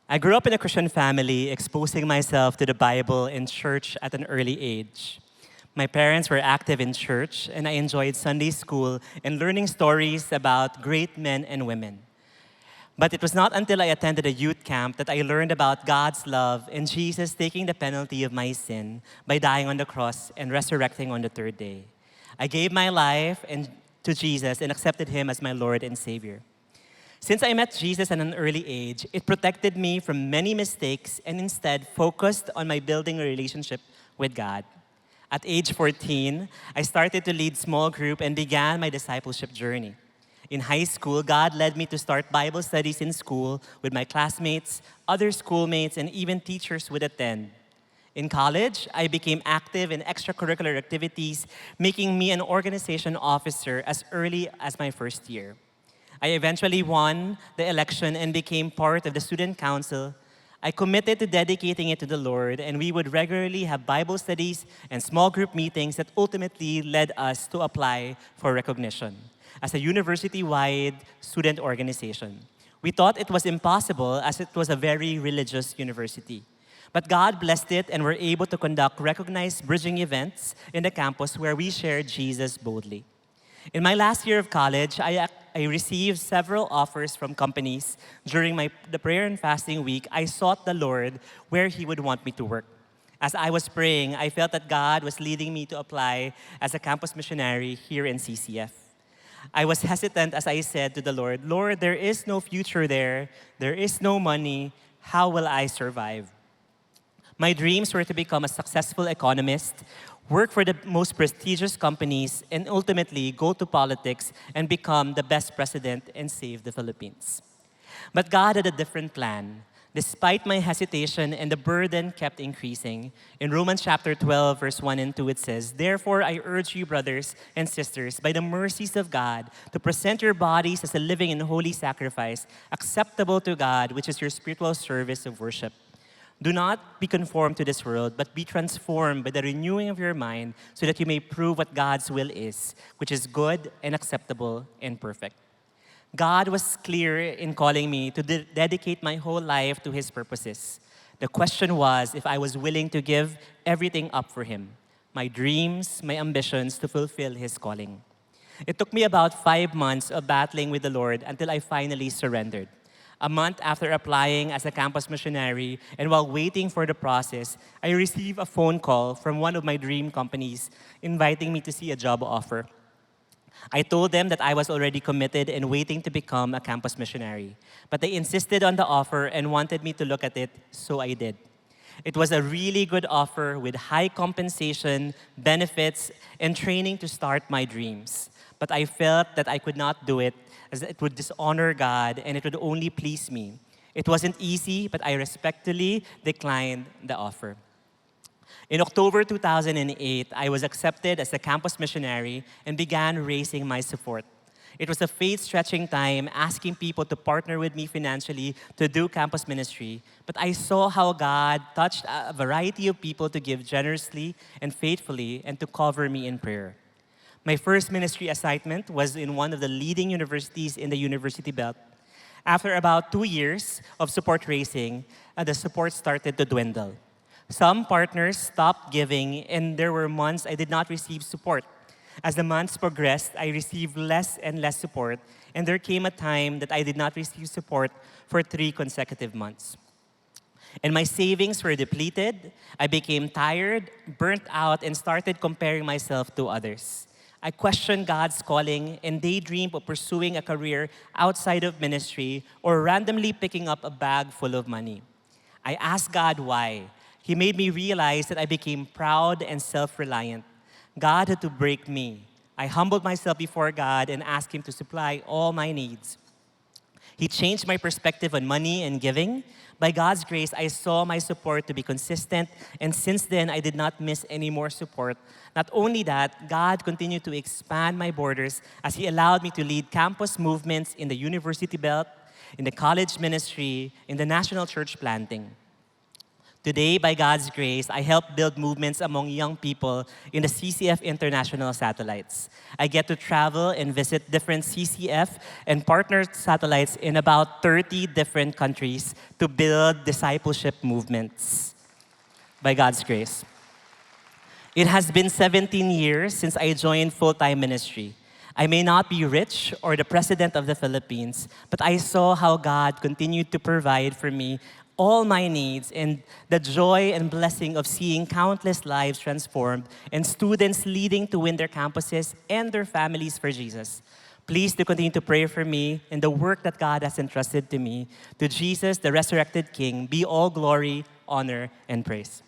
I grew up in a Christian family, exposing myself to the Bible and church at an early age. My parents were active in church, and I enjoyed Sunday school and learning stories about great men and women. But it was not until I attended a youth camp that I learned about God's love and Jesus taking the penalty of my sin by dying on the cross and resurrecting on the third day. I gave my life to Jesus and accepted Him as my Lord and Savior. Since I met Jesus at an early age, it protected me from many mistakes and instead focused on my building a relationship with God. At age 14, I started to lead small group and began my discipleship journey. In high school, God led me to start Bible studies in school with my classmates, other schoolmates, and even teachers would attend. In college, I became active in extracurricular activities, making me an organization officer as early as my first year. I eventually won the election and became part of the student council. I committed to dedicating it to the Lord, and we would regularly have Bible studies and small group meetings that ultimately led us to apply for recognition as a university-wide student organization. We thought it was impossible as it was a very religious university. But God blessed it, and we're able to conduct recognized bridging events in the campus where we shared Jesus boldly. In my last year of college, I received several offers from companies. During the prayer and fasting week, I sought the Lord where He would want me to work. As I was praying, I felt that God was leading me to apply as a campus missionary here in CCF. I was hesitant as I said to the Lord, "Lord, there is no future there. There is no money. How will I survive?" My dreams were to become a successful economist, work for the most prestigious companies, and ultimately go to politics and become the best president and save the Philippines. But God had a different plan. Despite my hesitation and the burden kept increasing, in Romans chapter 12, verse 1 and 2, it says, "Therefore I urge you, brothers and sisters, by the mercies of God, to present your bodies as a living and holy sacrifice, acceptable to God, which is your spiritual service of worship. Do not be conformed to this world, but be transformed by the renewing of your mind, so that you may prove what God's will is, which is good and acceptable and perfect." God was clear in calling me to dedicate my whole life to His purposes. The question was if I was willing to give everything up for Him, my dreams, my ambitions to fulfill His calling. It took me about 5 months of battling with the Lord until I finally surrendered. A month after applying as a campus missionary and while waiting for the process, I received a phone call from one of my dream companies inviting me to see a job offer. I told them that I was already committed and waiting to become a campus missionary. But they insisted on the offer and wanted me to look at it, so I did. It was a really good offer with high compensation, benefits, and training to start my dreams. But I felt that I could not do it as it would dishonor God and it would only please me. It wasn't easy, but I respectfully declined the offer. In October 2008, I was accepted as a campus missionary and began raising my support. It was a faith-stretching time, asking people to partner with me financially to do campus ministry. But I saw how God touched a variety of people to give generously and faithfully and to cover me in prayer. My first ministry assignment was in one of the leading universities in the University Belt. After about 2 years of support raising, the support started to dwindle. Some partners stopped giving, and there were months I did not receive support. As the months progressed, I received less and less support, and there came a time that I did not receive support for 3 consecutive months. And my savings were depleted, I became tired, burnt out, and started comparing myself to others. I questioned God's calling and daydreamed of pursuing a career outside of ministry or randomly picking up a bag full of money. I asked God why. He made me realize that I became proud and self-reliant. God had to break me. I humbled myself before God and asked Him to supply all my needs. He changed my perspective on money and giving. By God's grace, I saw my support to be consistent, and since then, I did not miss any more support. Not only that, God continued to expand my borders as He allowed me to lead campus movements in the University Belt, in the college ministry, in the national church planting. Today, by God's grace, I help build movements among young people in the CCF International Satellites. I get to travel and visit different CCF and partner satellites in about 30 different countries to build discipleship movements by God's grace. It has been 17 years since I joined full-time ministry. I may not be rich or the president of the Philippines, but I saw how God continued to provide for me all my needs and the joy and blessing of seeing countless lives transformed and students leading to win their campuses and their families for Jesus. Please do continue to pray for me and the work that God has entrusted to me. To Jesus, the resurrected King, be all glory, honor, and praise.